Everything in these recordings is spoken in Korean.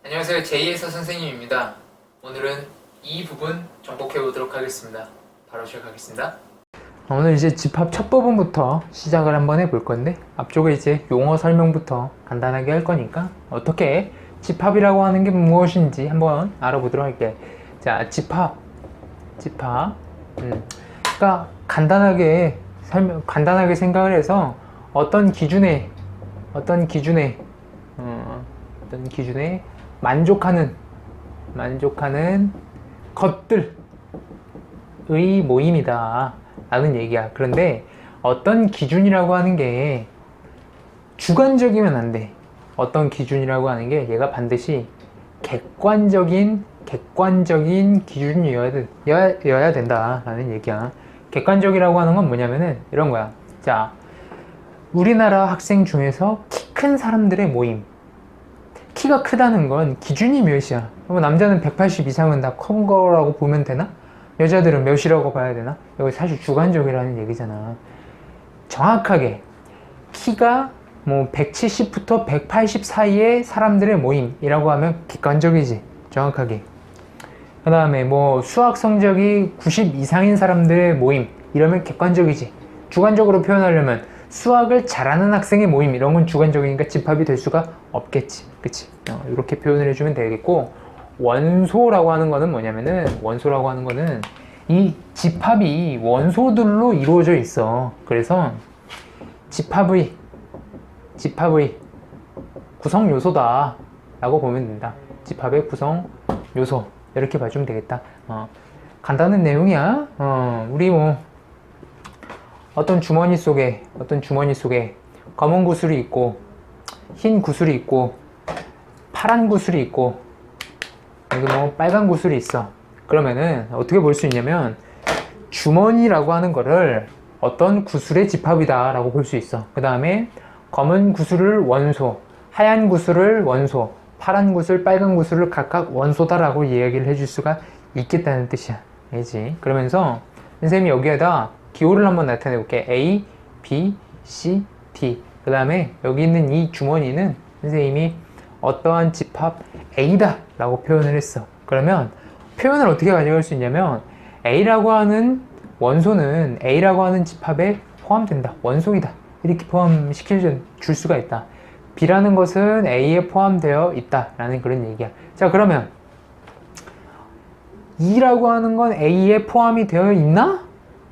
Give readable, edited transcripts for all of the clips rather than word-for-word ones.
안녕하세요. 제2에서 선생님입니다. 오늘은 이 부분 정복해 보도록 하겠습니다. 바로 시작하겠습니다. 오늘 이제 집합 첫 부분부터 시작을 한번 해볼 건데, 앞쪽에 이제 용어 설명부터 간단하게 할 거니까 어떻게 집합이라고 하는 게 무엇인지 한번 알아보도록 할게. 자, 집합. 그러니까 간단하게 생각을 해서 어떤 기준에 만족하는 것들의 모임이다 라는 얘기야. 그런데 어떤 기준이라고 하는 게 주관적이면 안 돼. 어떤 기준이라고 하는 게 얘가 반드시 객관적인 기준이어야 된다 라는 얘기야. 객관적이라고 하는 건 뭐냐면은 이런 거야. 자, 우리나라 학생 중에서 키 큰 사람들의 모임. 키가 크다는 건 기준이 몇이야? 남자는 180 이상은 다 큰 거라고 보면 되나? 여자들은 몇이라고 봐야 되나? 이거 사실 주관적이라는 얘기잖아. 정확하게 키가 뭐 170부터 180 사이의 사람들의 모임이라고 하면 객관적이지. 정확하게. 그 다음에 뭐 수학 성적이 90 이상인 사람들의 모임 이러면 객관적이지. 주관적으로 표현하려면 수학을 잘하는 학생의 모임 이런 건 주관적이니까 집합이 될 수가 없겠지. 그치? 이렇게 표현을 해주면 되겠고, 원소라고 하는 거는 뭐냐면은, 이 집합이 원소들로 이루어져 있어. 그래서 집합의 구성 요소다 라고 보면 된다. 집합의 구성 요소 이렇게 봐주면 되겠다. 간단한 내용이야. 우리 뭐 어떤 주머니 속에 검은 구슬이 있고 흰 구슬이 있고 파란 구슬이 있고 여기 뭐 빨간 구슬이 있어. 그러면은 어떻게 볼 수 있냐면 주머니라고 하는 거를 어떤 구슬의 집합이다 라고 볼 수 있어. 그 다음에 검은 구슬을 원소, 하얀 구슬을 원소, 파란 구슬, 빨간 구슬을 각각 원소다 라고 이야기를 해줄 수가 있겠다는 뜻이야. 알지? 그러면서 선생님이 여기에다 기호를 한번 나타내 볼게. A, B, C, D. 그 다음에 여기 있는 이 주머니는 선생님이 어떠한 집합 A다 라고 표현을 했어. 그러면 표현을 어떻게 가져갈 수 있냐면 A라고 하는 원소는 A라고 하는 집합에 포함된다. 원소이다. 이렇게 포함시킬 줄 수가 있다. B라는 것은 A에 포함되어 있다 라는 그런 얘기야. 자, 그러면 E라고 하는 건 A에 포함이 되어 있나?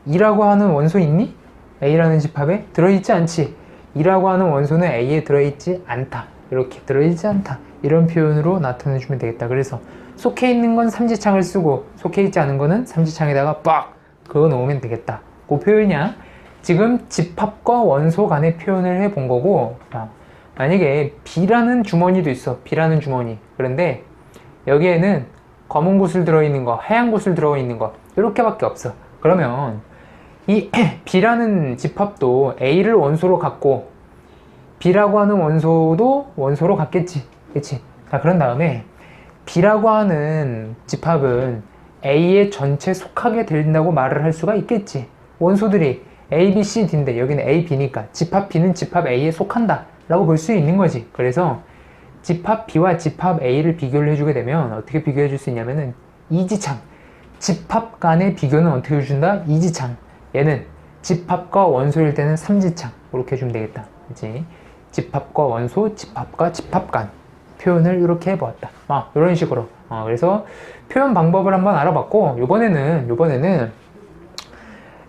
E라고 하는 원소 있니? A라는 집합에 들어있지 않지. E라고 하는 원소는 A에 들어있지 않다. 이렇게 들어있지 않다. 이런 표현으로 나타내주면 되겠다. 그래서 속해 있는 건 삼지창을 쓰고 속해 있지 않은 거는 삼지창에다가 빡! 그거 넣으면 되겠다. 그 표현이야. 지금 집합과 원소 간의 표현을 해본 거고, 만약에 B라는 주머니도 있어. B라는 주머니. 그런데 여기에는 검은 구슬 들어있는 거, 하얀 구슬 들어있는 거 이렇게밖에 없어. 그러면 이 B라는 집합도 A를 원소로 갖고 B라고 하는 원소도 원소로 갖겠지. 그치? 자, 그런 다음에 B라고 하는 집합은 A의 전체에 속하게 된다고 말을 할 수가 있겠지. 원소들이 A, B, C, D인데 여기는 A, B니까 집합 B는 집합 A에 속한다 라고 볼 수 있는 거지. 그래서 집합 B와 집합 A를 비교를 해주게 되면 어떻게 비교해 줄 수 있냐면은 이지창. 집합 간의 비교는 어떻게 해준다? 이지창. 얘는 집합과 원소일 때는 삼지창. 이렇게 해주면 되겠다. 그치? 집합과 원소, 집합과 집합 간 표현을 이렇게 해보았다. 이런 식으로. 그래서 표현 방법을 한번 알아봤고, 요번에는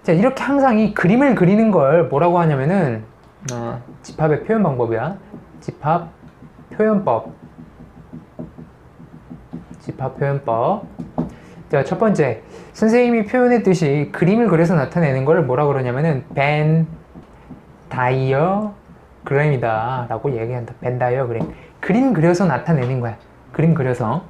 자, 이렇게 항상 이 그림을 그리는 걸 뭐라고 하냐면은 집합의 표현 방법이야. 집합 표현법. 자, 첫 번째, 선생님이 표현했듯이 그림을 그려서 나타내는 걸 뭐라 그러냐면은 벤 다이어그램이다 라고 얘기한다. 벤 다이어그램. 그림 그려서 나타내는 거야. 그림 그려서.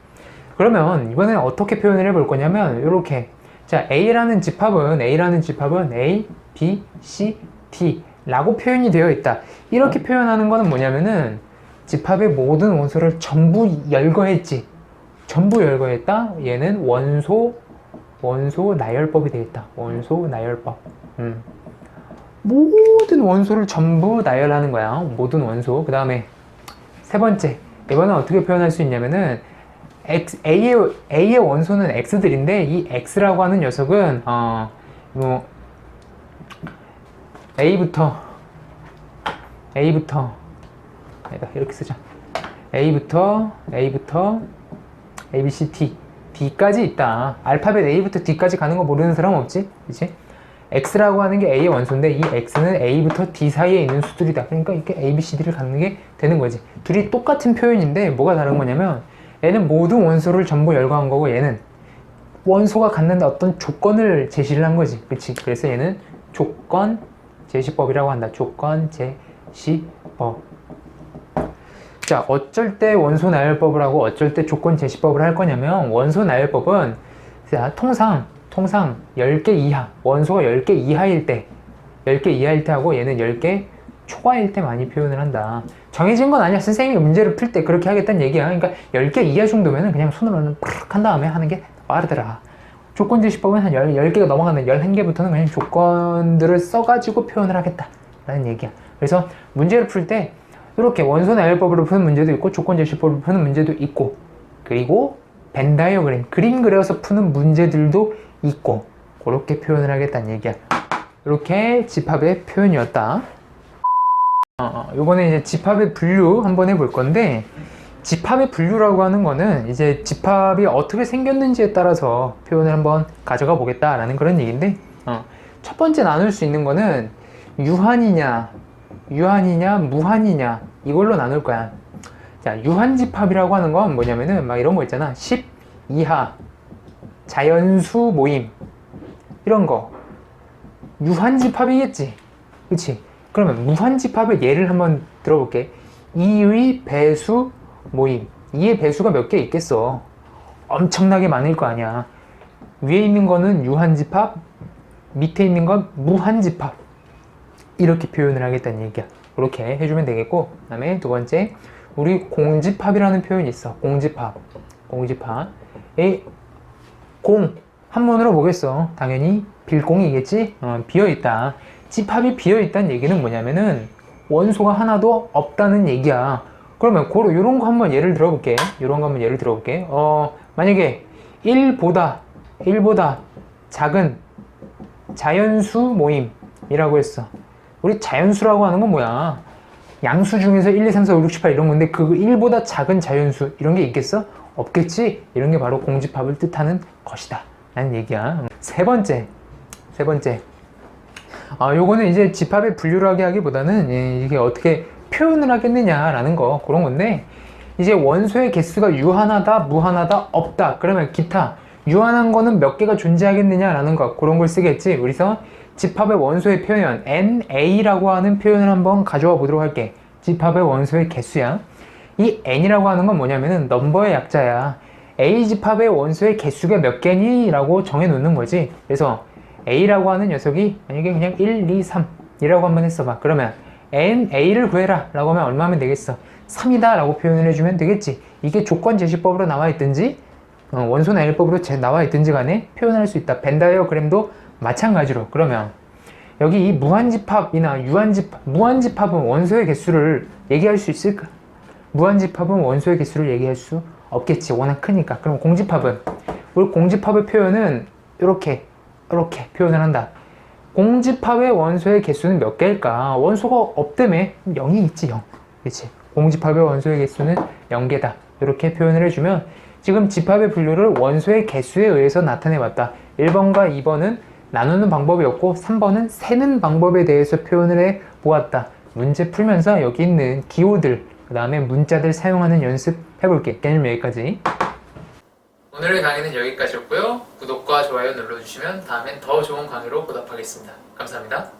그러면 이번엔 어떻게 표현을 해볼 거냐면 이렇게. 자, A라는 집합은 A, B, C, D 라고 표현이 되어 있다. 이렇게 표현하는 거는 뭐냐면은 집합의 모든 원소를 전부 열거했지. 전부 열거했다. 얘는 원소 나열법이 되겠다. 원소 나열법. 모든 원소를 전부 나열하는 거야. 모든 원소. 그 다음에 세 번째, 이번엔 어떻게 표현할 수 있냐면은 A의 원소는 X들인데 이 X라고 하는 녀석은 뭐 A부터 이렇게 쓰자. A부터 A, B, C, D까지 있다. 알파벳 A부터 D까지 가는 거 모르는 사람 없지? 그치? X라고 하는 게 A의 원소인데 이 X는 A부터 D 사이에 있는 수들이다. 그러니까 이렇게 A, B, C, D를 갖는 게 되는 거지. 둘이 똑같은 표현인데 뭐가 다른 거냐면 얘는 모든 원소를 전부 열거한 거고 얘는 원소가 갖는 어떤 조건을 제시를 한 거지. 그치? 그래서 얘는 조건 제시법이라고 한다. 조건 제시법. 자, 어쩔 때 원소 나열법을 하고 어쩔 때 조건 제시법을 할 거냐면 원소 나열법은 통상 10개 이하, 원소가 10개 이하일 때 하고 얘는 10개 초과일 때 많이 표현을 한다. 정해진 건 아니야. 선생님이 문제를 풀 때 그렇게 하겠다는 얘기야. 그러니까 10개 이하 정도면은 그냥 손으로는 팍 한 다음에 하는 게 빠르더라. 조건 제시법은 한 10개가 넘어가는 11개부터는 그냥 조건들을 써가지고 표현을 하겠다라는 얘기야. 그래서 문제를 풀 때 이렇게 원소 나열법으로 푸는 문제도 있고 조건 제시법으로 푸는 문제도 있고 그리고 벤 다이어그램 그림 그려서 푸는 문제들도 있고 그렇게 표현을 하겠다는 얘기야. 이렇게 집합의 표현이었다. 요번에 이제 집합의 분류 한번 해볼 건데 집합의 분류라고 하는 거는 이제 집합이 어떻게 생겼는지에 따라서 표현을 한번 가져가 보겠다라는 그런 얘기인데 첫 번째 나눌 수 있는 거는 유한이냐 무한이냐 이걸로 나눌 거야. 자, 유한집합이라고 하는 건 뭐냐면은 막 이런 거 있잖아. 10 이하 자연수 모임 이런 거 유한집합이겠지. 그치? 그러면 무한집합의 예를 한번 들어볼게. 2의 배수 모임. 2의 배수가 몇 개 있겠어. 엄청나게 많을 거 아니야. 위에 있는 거는 유한집합, 밑에 있는 건 무한집합. 이렇게 표현을 하겠다는 얘기야. 그렇게 해주면 되겠고, 그 다음에 두 번째, 우리 공집합이라는 표현이 있어. 공집합. 공, 한문으로 뭐겠어? 당연히 빌공이겠지? 비어있다. 집합이 비어있다는 얘기는 뭐냐면은 원소가 하나도 없다는 얘기야. 그러면 요런 거 한번 예를 들어볼게. 만약에 1보다 작은 자연수 모임이라고 했어. 우리 자연수라고 하는 건 뭐야? 양수 중에서 1, 2, 3, 4, 5, 6, 7, 8 이런 건데 그 1보다 작은 자연수 이런 게 있겠어? 없겠지? 이런 게 바로 공집합을 뜻하는 것이다 라는 얘기야. 세 번째 요거는 이제 집합의 분류를 하기보다는 이게 어떻게 표현을 하겠느냐라는 거 그런 건데 이제 원소의 개수가 유한하다, 무한하다, 없다. 그러면 기타 유한한 거는 몇 개가 존재하겠느냐라는 거 그런 걸 쓰겠지. 그래서 집합의 원소의 표현 NA라고 하는 표현을 한번 가져와 보도록 할게. 집합의 원소의 개수야. 이 N이라고 하는 건 뭐냐면은 넘버의 약자야. A 집합의 원소의 개수가 몇 개니? 라고 정해 놓는 거지. 그래서 A라고 하는 녀석이 만약에 그냥 1, 2, 3 이라고 한번 했어봐. 그러면 NA를 구해라 라고 하면 얼마면 되겠어? 3이다 라고 표현을 해주면 되겠지. 이게 조건 제시법으로 나와 있든지 원소 나열법으로 나와 있든지 간에 표현할 수 있다. 벤 다이어그램도 마찬가지로. 그러면 여기 이 무한집합이나 무한집합은 원소의 개수를 얘기할 수 있을까? 무한집합은 원소의 개수를 얘기할 수 없겠지. 워낙 크니까. 그럼 공집합은 우리 공집합의 표현은 이렇게 표현을 한다. 공집합의 원소의 개수는 몇 개일까? 원소가 없다며 0이 있지. 0. 그렇지. 공집합의 원소의 개수는 0개다. 이렇게 표현을 해주면 지금 집합의 분류를 원소의 개수에 의해서 나타내봤다. 1번과 2번은 나누는 방법이었고 3번은 세는 방법에 대해서 표현을 해 보았다. 문제 풀면서 여기 있는 기호들 그 다음에 문자들 사용하는 연습 해볼게. 오늘 여기까지. 오늘의 강의는 여기까지였고요. 구독과 좋아요 눌러주시면 다음엔 더 좋은 강의로 보답하겠습니다. 감사합니다.